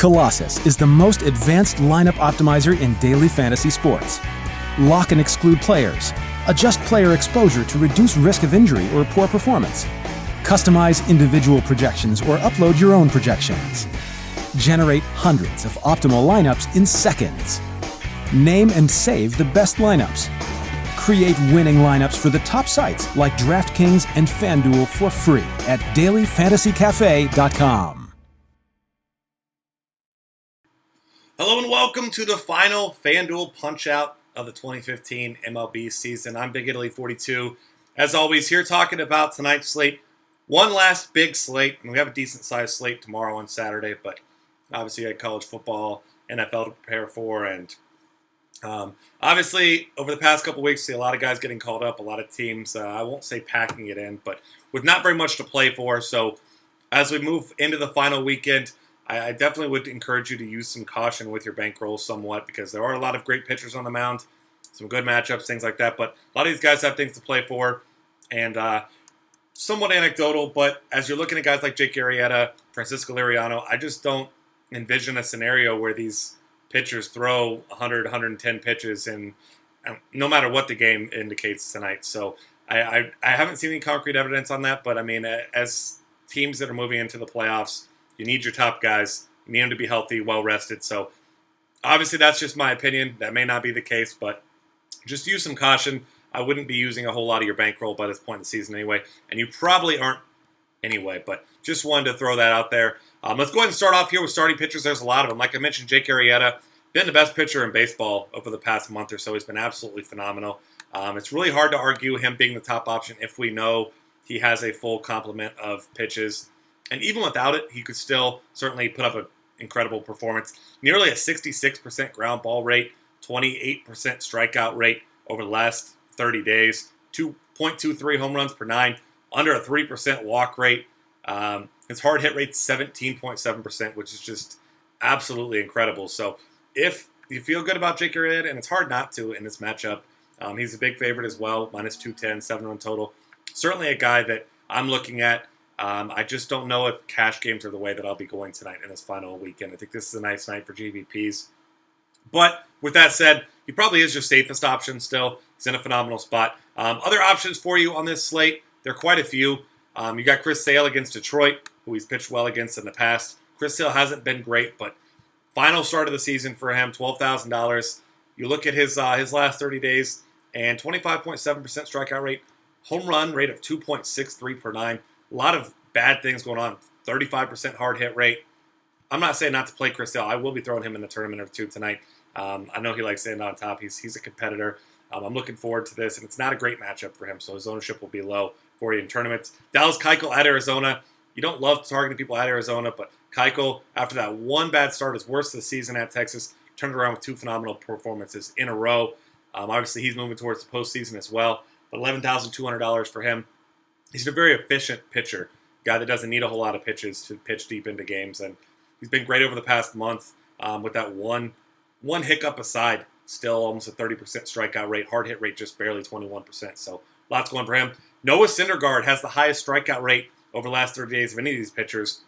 Colossus is the most advanced lineup optimizer in daily fantasy sports. Lock and exclude players. Adjust player exposure to reduce risk of injury or poor performance. Customize individual projections or upload your own projections. Generate hundreds of optimal lineups in seconds. Name and save the best lineups. Create winning lineups for the top sites like DraftKings and FanDuel for free at dailyfantasycafe.com. Hello and welcome to the final FanDuel Punch-Out of the 2015 MLB season. I'm Big Italy 42. As always, here talking about tonight's slate. One last big slate, and we have a decent-sized slate tomorrow on Saturday, but obviously you had college football, NFL to prepare for, and obviously over the past couple weeks, see a lot of guys getting called up, a lot of teams, I won't say packing it in, but with not very much to play for. So as we move into the final weekend, I definitely would encourage you to use some caution with your bankroll somewhat, because there are a lot of great pitchers on the mound, some good matchups, things like that. But a lot of these guys have things to play for, and somewhat anecdotal, but as you're looking at guys like Jake Arrieta, Francisco Liriano, I just don't envision a scenario where these pitchers throw 100, 110 pitches, and no matter what the game indicates tonight. So I haven't seen any concrete evidence on that, but I mean, as teams that are moving into the playoffs, you need your top guys. You need them to be healthy, well-rested. So obviously that's just my opinion. That may not be the case, but just use some caution. I wouldn't be using a whole lot of your bankroll by this point in the season anyway, and you probably aren't anyway, but just wanted to throw that out there. Let's go ahead and start off here with starting pitchers. There's a lot of them. Like I mentioned, Jake Arrieta, been the best pitcher in baseball over the past month or so. He's been absolutely phenomenal. It's really hard to argue him being the top option if we know he has a full complement of pitches. And even without it, he could still certainly put up an incredible performance. Nearly a 66% ground ball rate, 28% strikeout rate over the last 30 days, 2.23 home runs per nine, under a 3% walk rate. His hard hit rate's 17.7%, which is just absolutely incredible. So if you feel good about Jake Arrieta, and it's hard not to in this matchup, he's a big favorite as well, minus 210, 7-run total. Certainly a guy that I'm looking at. I just don't know if cash games are the way that I'll be going tonight in this final weekend. I think this is a nice night for GVPs. But with that said, he probably is your safest option still. He's in a phenomenal spot. Other options for you on this slate, there are quite a few. You got Chris Sale against Detroit, who he's pitched well against in the past. Chris Sale hasn't been great, but final start of the season for him, $12,000. You look at his last 30 days, and 25.7% strikeout rate, home run rate of 2.63 per nine. A lot of bad things going on. 35% hard hit rate. I'm not saying not to play Chris Sale. I will be throwing him in the tournament or two tonight. I know he likes staying on top. He's a competitor. I'm looking forward to this, and it's not a great matchup for him, so his ownership will be low for you in tournaments. Dallas Keuchel at Arizona. You don't love targeting people at Arizona, but Keuchel, after that one bad start, his worst of the season at Texas, turned around with two phenomenal performances in a row. Obviously, he's moving towards the postseason as well, but $11,200 for him. He's a very efficient pitcher, guy that doesn't need a whole lot of pitches to pitch deep into games, and he's been great over the past month with that one hiccup aside, still almost a 30% strikeout rate, hard hit rate just barely 21%, so lots going for him. Noah Syndergaard has the highest strikeout rate over the last 30 days of any of these pitchers.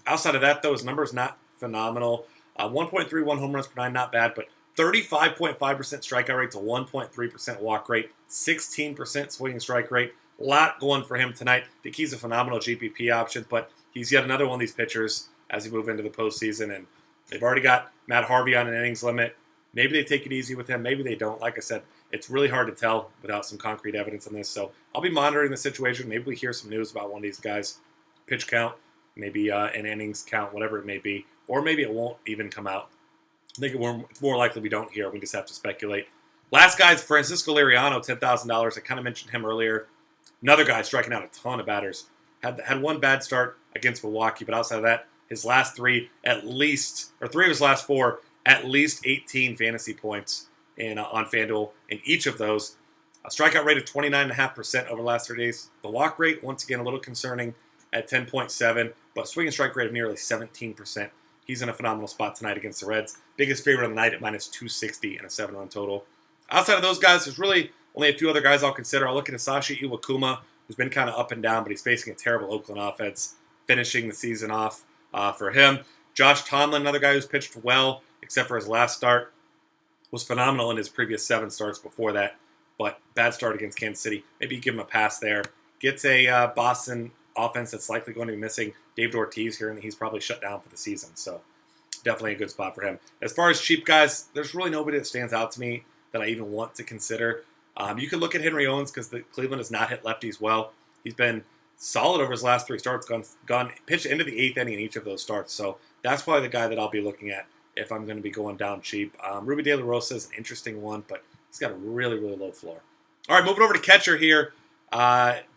Outside of that, though, his number is not phenomenal. 1.31 home runs per nine, not bad, but 35.5% strikeout rate to 1.3% walk rate, 16% swinging strike rate. A lot going for him tonight. I think he's a phenomenal GPP option, but he's yet another one of these pitchers as you move into the postseason, and they've already got Matt Harvey on an innings limit. Maybe they take it easy with him. Maybe they don't. Like I said, it's really hard to tell without some concrete evidence on this, so I'll be monitoring the situation. Maybe we hear some news about one of these guys. Pitch count, maybe an innings count, whatever it may be, or maybe it won't even come out. I think it's more likely we don't hear. We just have to speculate. Last guy is Francisco Liriano, $10,000. I kind of mentioned him earlier. Another guy striking out a ton of batters. Had one bad start against Milwaukee, but outside of that, his last three of his last four, at least 18 fantasy points on FanDuel in each of those. A strikeout rate of 29.5% over the last 30 days. The walk rate, once again, a little concerning at 10.7, but swing and strike rate of nearly 17%. He's in a phenomenal spot tonight against the Reds. Biggest favorite of the night at minus 260 and a 7-run total. Outside of those guys, there's really only a few other guys I'll consider. I'll look at Hisashi Iwakuma, who's been kind of up and down, but he's facing a terrible Oakland offense, finishing the season off for him. Josh Tomlin, another guy who's pitched well, except for his last start, was phenomenal in his previous 7 starts before that, but bad start against Kansas City. Maybe you give him a pass there. Gets a Boston offense that's likely going to be missing David Ortiz here, and he's probably shut down for the season, so definitely a good spot for him. As far as cheap guys, there's really nobody that stands out to me that I even want to consider. You could look at Henry Owens because Cleveland has not hit lefties well. He's been solid over his last 3 starts, gone pitched into the 8th inning in each of those starts, so that's probably the guy that I'll be looking at if I'm going to be going down cheap. Ruby De La Rosa is an interesting one, but he's got a really, really low floor. All right, moving over to catcher here.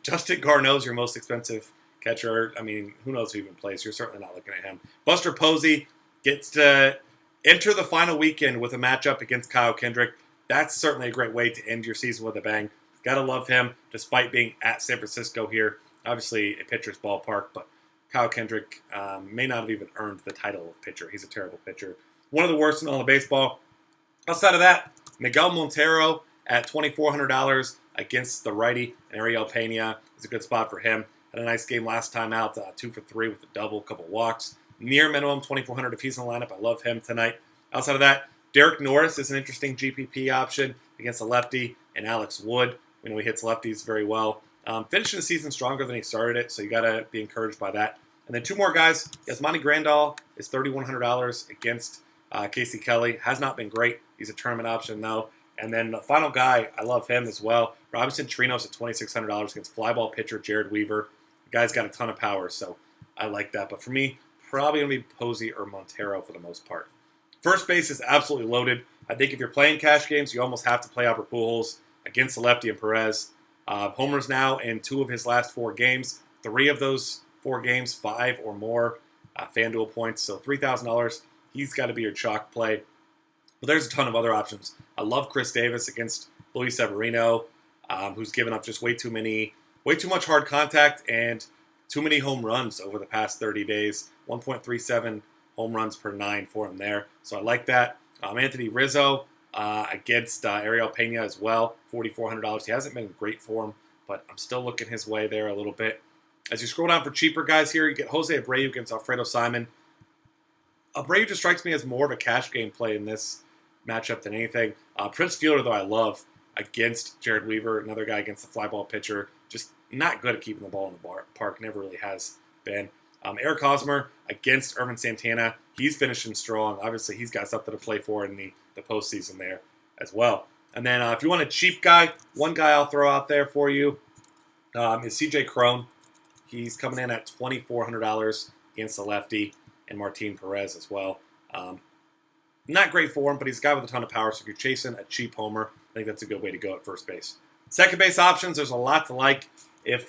Justin Garneau's your most expensive catcher. I mean, who knows who even plays? You're certainly not looking at him. Buster Posey gets to enter the final weekend with a matchup against Kyle Kendrick. That's certainly a great way to end your season with a bang. Got to love him, despite being at San Francisco here. Obviously, a pitcher's ballpark, but Kyle Kendrick may not have even earned the title of pitcher. He's a terrible pitcher. One of the worst in all of baseball. Outside of that, Miguel Montero at $2,400 against the righty, and Ariel Pena is a good spot for him. Had a nice game last time out, 2 for 3 with a double, a couple walks. Near minimum, $2,400 if he's in the lineup. I love him tonight. Outside of that, Derek Norris is an interesting GPP option against a lefty, and Alex Wood. We know he hits lefties very well. Finishing the season stronger than he started it, so you got to be encouraged by that. And then 2 more guys. Yasmani Grandal is $3,100 against Casey Kelly. Has not been great. He's a tournament option, though. And then the final guy, I love him as well. Robinson Trinos at $2,600 against flyball pitcher Jared Weaver. The guy's got a ton of power, so I like that. But for me, probably going to be Posey or Montero for the most part. First base is absolutely loaded. I think if you're playing cash games, you almost have to play Albert Pujols against the lefty and Perez. Homers now in 2 of his last 4 games. 3 of those 4 games, 5 or more FanDuel points. So $3,000, he's got to be your chalk play. But there's a ton of other options. I love Chris Davis against Luis Severino, who's given up just way too much hard contact and too many home runs over the past 30 days. 1.37 home runs per 9 for him there. So I like that. Anthony Rizzo against Ariel Pena as well, $4,400. He hasn't been in great form, but I'm still looking his way there a little bit. As you scroll down for cheaper guys here, you get Jose Abreu against Alfredo Simon. Abreu just strikes me as more of a cash game play in this matchup than anything. Prince Fielder, though, I love against Jared Weaver, another guy against the fly ball pitcher. Just not good at keeping the ball in the park. Never really has been. Eric Hosmer against Irvin Santana. He's finishing strong. Obviously, he's got something to play for in the postseason there as well. And then if you want a cheap guy, one guy I'll throw out there for you is C.J. Cron. He's coming in at $2,400 against the lefty, and Martin Perez as well. Not great for him, but he's a guy with a ton of power, so if you're chasing a cheap homer, I think that's a good way to go at first base. Second base options, there's a lot to like. If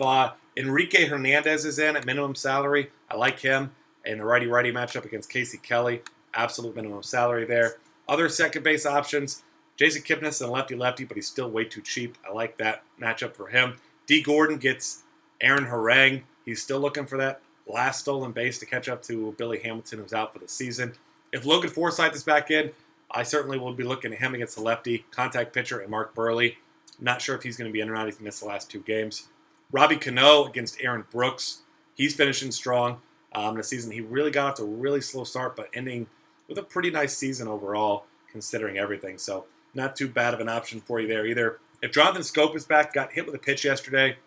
Enrique Hernandez is in at minimum salary, I like him. In the righty-righty matchup against Casey Kelly, absolute minimum salary there. Other second base options, Jason Kipnis and lefty-lefty, but he's still way too cheap. I like that matchup for him. D. Gordon gets Aaron Harang. He's still looking for that last stolen base to catch up to Billy Hamilton, who's out for the season. If Logan Forsythe is back in, I certainly will be looking at him against the lefty, contact pitcher, and Mark Burley. Not sure if he's going to be in or not. He's missed the last 2 games. Robbie Cano against Aaron Brooks. He's finishing strong in the season. He really got off to a really slow start, but ending with a pretty nice season overall, considering everything. So not too bad of an option for you there either. If Jonathan Scope is back, got hit with a pitch yesterday.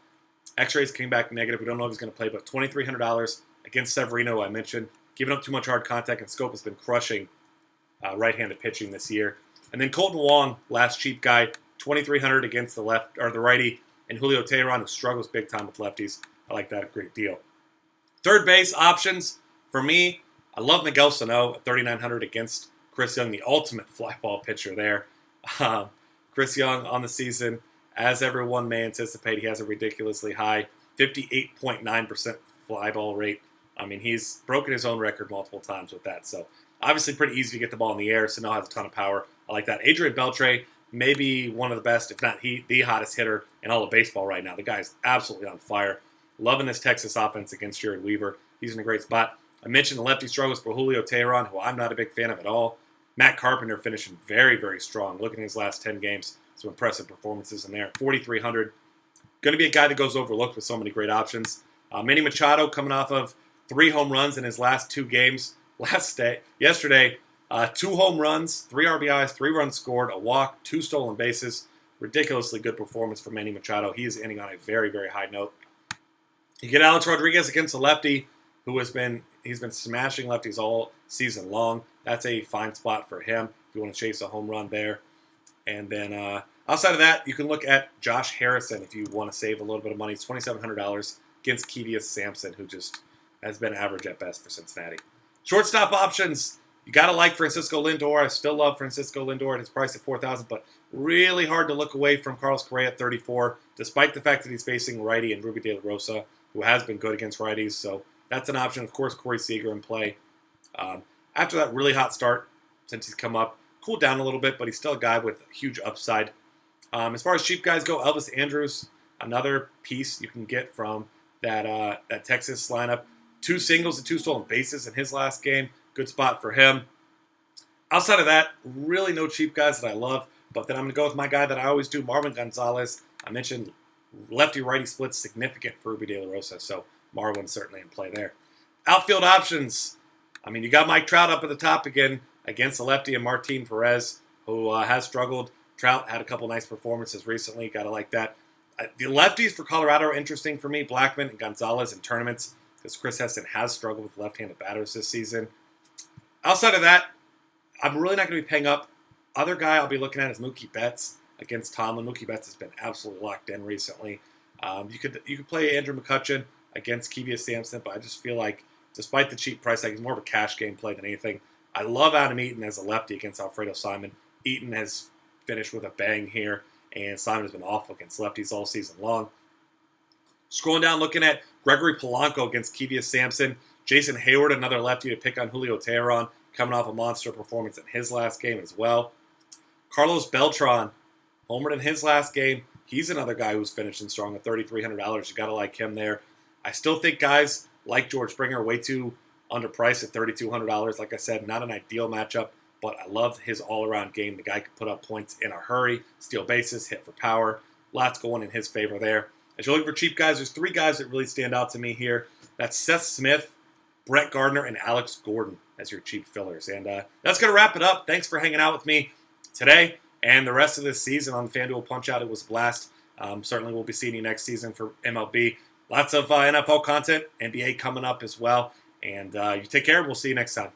X-rays came back negative. We don't know if he's going to play, but $2,300 against Severino, I mentioned. Giving up too much hard contact, and Scope has been crushing right-handed pitching this year. And then Colton Wong, last cheap guy, $2,300 against the left or the righty, and Julio Teheran, who struggles big time with lefties. I like that a great deal. Third base options for me, I love Miguel Sano at $3,900 against Chris Young, the ultimate fly ball pitcher there. Chris Young on the season, as everyone may anticipate, he has a ridiculously high 58.9% fly ball rate. I mean, he's broken his own record multiple times with that. So obviously pretty easy to get the ball in the air. Sano has a ton of power. I like that. Adrian Beltre, maybe one of the best, if not the hottest hitter in all of baseball right now. The guy is absolutely on fire. Loving this Texas offense against Jared Weaver. He's in a great spot. I mentioned the lefty struggles for Julio Teheran, who I'm not a big fan of at all. Matt Carpenter finishing very, very strong. Looking at his last 10 games, some impressive performances in there. $4,300. Going to be a guy that goes overlooked with so many great options. Manny Machado coming off of 3 home runs in his last 2 games. yesterday, 2 home runs, 3 RBIs, 3 runs scored, a walk, 2 stolen bases. Ridiculously good performance from Manny Machado. He is ending on a very, very high note. You get Alex Rodriguez against a lefty he's been smashing lefties all season long. That's a fine spot for him if you want to chase a home run there. And then outside of that, you can look at Josh Harrison if you want to save a little bit of money. It's $2,700 against Kevius Sampson, who just has been average at best for Cincinnati. Shortstop options. You got to like Francisco Lindor. I still love Francisco Lindor at his price at $4,000, but really hard to look away from Carlos Correa at $34, despite the fact that he's facing righty and Ruby De La Rosa, who has been good against righties. So that's an option. Of course, Corey Seager in play. After that really hot start, since he's come up, cooled down a little bit, but he's still a guy with huge upside. As far as cheap guys go, Elvis Andrus, another piece you can get from that Texas lineup. 2 singles and 2 stolen bases in his last game. Good spot for him. Outside of that, really no cheap guys that I love, but then I'm going to go with my guy that I always do, Marvin Gonzalez. I mentioned lefty-righty splits significant for Ruby De La Rosa, so Marwin's certainly in play there. Outfield options. I mean, you got Mike Trout up at the top again against the lefty and Martin Perez, who has struggled. Trout had a couple nice performances recently. Got to like that. The lefties for Colorado are interesting for me. Blackmon and Gonzalez in tournaments because Chris Heston has struggled with left-handed batters this season. Outside of that, I'm really not going to be paying up. Other guy I'll be looking at is Mookie Betts against Tomlin. Mookie Betts has been absolutely locked in recently. You could play Andrew McCutchen against Kevius Sampson, but I just feel like despite the cheap price tag, he's more of a cash game play than anything. I love Adam Eaton as a lefty against Alfredo Simon. Eaton has finished with a bang here, and Simon has been awful against lefties all season long. Scrolling down, looking at Gregory Polanco against Kevius Sampson. Jason Hayward, another lefty to pick on Julio Teheran, coming off a monster performance in his last game as well. Carlos Beltran, homered in his last game. He's another guy who's finishing strong at $3,300. You got to like him there. I still think guys like George Springer are way too underpriced at $3,200. Like I said, not an ideal matchup, but I love his all-around game. The guy can put up points in a hurry, steal bases, hit for power. Lots going in his favor there. As you're looking for cheap guys, there's 3 guys that really stand out to me here. That's Seth Smith, Brett Gardner, and Alex Gordon as your cheap fillers. And that's going to wrap it up. Thanks for hanging out with me today and the rest of this season on the FanDuel Punch-Out. It was a blast. Certainly we'll be seeing you next season for MLB. Lots of NFL content, NBA coming up as well. And you take care. We'll see you next time.